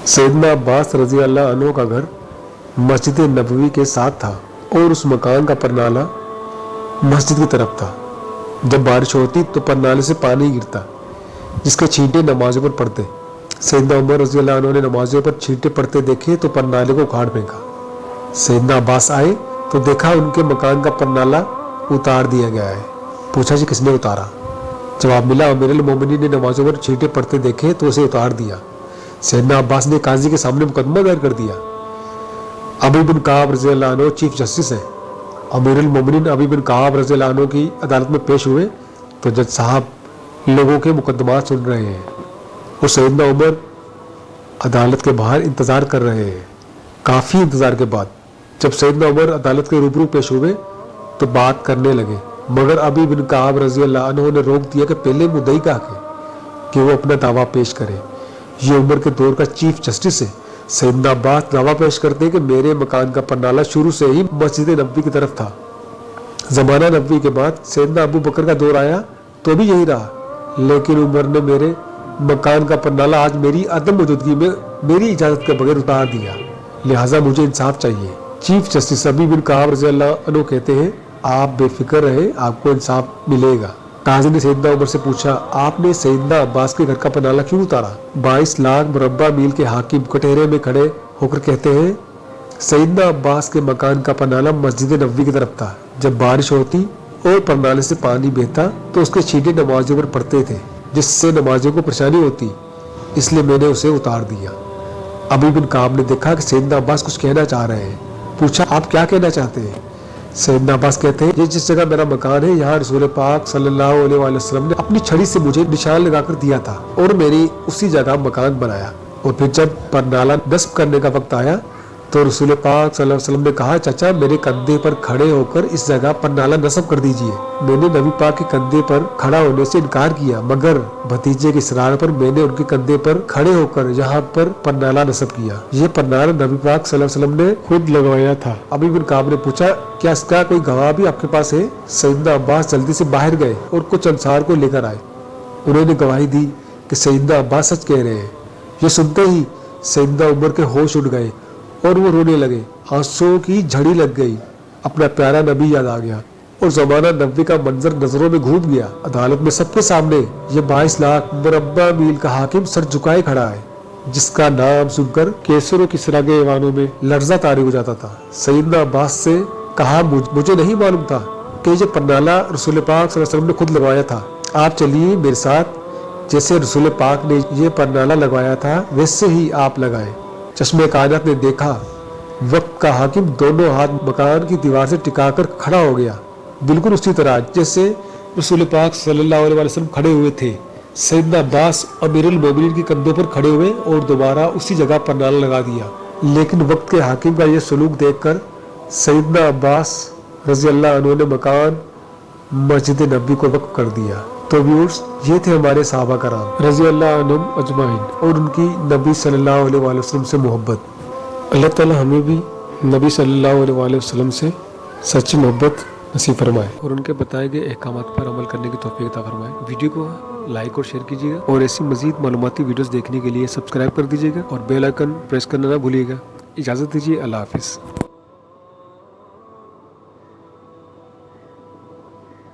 सैयदना अब्बास रजी अल्लाह अन्हु का घर मस्जिद नबवी के साथ था और उस मकान का परनाला मस्जिद की तरफ था। जब बारिश होती तो परनाले से पानी गिरता जिसके छींटे नमाजों पर पड़ते। सैयदना उमर रजी अल्लाह अन्हु ने नमाजों पर छींटे पड़ते देखे तो परनाले को उखाड़ फेंका। सैयदना अब्बास आए तो देखा उनके मकान का परनाला उतार दिया गया है। पूछा जी किसने उतारा? जवाब मिला अमीरुल मोमिनीन ने नमाजों पर छींटे पड़ते देखे तो उसे उतार दिया। सैयदना अब्बास ने काजी के सामने मुकदमा दायर कर दिया। अबी बिन काब रज़ी अल्लाह अन्हु चीफ जस्टिस हैं। अमीरुल मोमिनीन अबी बिन काब रज़ी अल्लाह अन्हु की अदालत में पेश हुए तो जज साहब लोगों के मुकदमात सुन रहे हैं और सैयदना उमर अदालत के बाहर इंतज़ार कर रहे हैं। काफ़ी इंतज़ार के बाद जब सैयदना उमर अदालत के रूबरू पेश हुए तो बात करने लगे, मगर अबी बिन काब रज़ी अल्लाह अन्हु ने रोक दिया कि पहले मुद्दई का हक है कि वो अपना दावा पेश करे। ये उमर के दौर का चीफ जस्टिस है। सैयदना अब्बास दावा पेश करते हैं कि मेरे मकान का परनाला शुरू से ही मस्जिद नबवी की तरफ था। ज़माना नबवी के बाद सैयदना अबू बकर का दौर आया तो भी यही रहा, लेकिन उमर ने मेरे मकान का परनाला आज मेरी अदम मौजूदगी में मेरी इजाज़त के बगैर उतार दिया, लिहाजा मुझे इंसाफ चाहिए। चीफ जस्टिस अबी बिन काब रज़ी अल्लाह अन्हु कहते हैं आप बेफिक्र रहे, आपको इंसाफ मिलेगा। काजी ने सैयदना उमर से पूछा आपने सैयदना अब्बास के घर का परनाला क्यों उतारा? 22 लाख मुरब्बा मील के हाकिम कटहरे में खड़े होकर कहते हैं सैयदना अब्बास के मकान का परनाला मस्जिद नबवी की तरफ था। जब बारिश होती और परनाले से पानी बहता तो उसके छींटे नमाजों पर पड़ते थे जिससे नमाजों को परेशानी होती, इसलिए मैंने उसे उतार दिया। अबी बिन काब ने देखा कि सैयदना अब्बास कुछ कहना चाह रहे हैं। पूछा आप क्या कहना चाहते हैं? सैयदना अब्बास कहते हैं ये जिस जगह मेरा मकान है यहाँ रसूल पाक सल्लल्लाहु अलैहि वसल्लम ने अपनी छड़ी से मुझे निशान लगाकर दिया था और मैंने उसी जगह मकान बनाया, और फिर जब परनाला नस्ब करने का वक्त आया तो रसूल पाक सल्लल्लाहु अलैहि वसल्लम ने कहा चाचा मेरे कंधे पर खड़े होकर इस जगह परनाला नस्ब कर दीजिए। मैंने नबी पाक के कंधे पर खड़ा होने से इनकार किया, मगर भतीजे के इसरार पर मैंने उनके कंधे पर खड़े होकर यहाँ पर परनाला नस्ब किया। ये परनाला नबी पाक सल्लल्लाहु अलैहि वसल्लम ने खुद लगवाया था। अबी बिन काब ने पूछा क्या इसका कोई गवाह भी आपके पास है? सैयदना अब्बास जल्दी से बाहर गए और कुछ अंसार को लेकर आए। उन्होंने गवाही दी कि सैयदना अब्बास सच कह रहे हैं। ये सुनते ही सैयदना उमर के होश उड़ गए और वो रोने लगे, आंसुओं की झड़ी लग गई। अपना प्यारा नबी याद आ गया और ज़माना नबी का मंजर नजरों में घूम गया। अदालत में सबके सामने ये 22 लाख मुरब्बा मील का हाकिम सर झुकाए खड़ा है, जिसका नाम सुनकर कैसरों की सरागे ऐवानों में लर्जा तारी हो जाता था। सैयदना अब्बास से कहा मुझे नहीं मालूम था कि ये परनाला रसूल पाक सल्लल्लाहु अलैहि वसल्लम ने खुद लगवाया था। आप चलिए मेरे साथ, जैसे रसूल पाक ने ये परनाला लगवाया था वैसे ही आप लगाए। चश्मे कायनात ने देखा वक्त का हाकिम दोनों हाथ मकान की दीवार से टिकाकर खड़ा हो गया, बिल्कुल उसी तरह जैसे रसूल पाक सल्लल्लाहु अलैहि वसल्लम खड़े हुए थे। सैयदना अब्बास अमीरुल मोमिनीन के कंधों पर खड़े हुए और दोबारा उसी जगह परनाला लगा दिया। लेकिन वक्त के हाकिम का यह सलूक देखकर सैयदना अब्बास रज़ी अल्लाह अन्हु ने मकान मस्जिद नबी को वक्फ कर दिया। तो व्यूअर्स ये थे हमारे सहाबा कराम रज़ी अल्लाह अन्हुम अजमाइन और उनकी नबी सल्लल्लाहु अलैहि वसल्लम से मोहब्बत। अल्लाह ताला हमें भी नबी सल्लल्लाहु अलैहि वसल्लम से सच्ची मोहब्बत नसीब फरमाए और उनके बताए गए अहकामात पर अमल करने की तौफीक अता फरमाए। वीडियो को लाइक और शेयर कीजिएगा और ऐसी मजीद मालूमाती वीडियोस देखने के लिए सब्सक्राइब कर दीजिएगा और बेल आइकन प्रेस करना ना भूलिएगा। इजाज़त दीजिए, अल्लाह हाफिज़।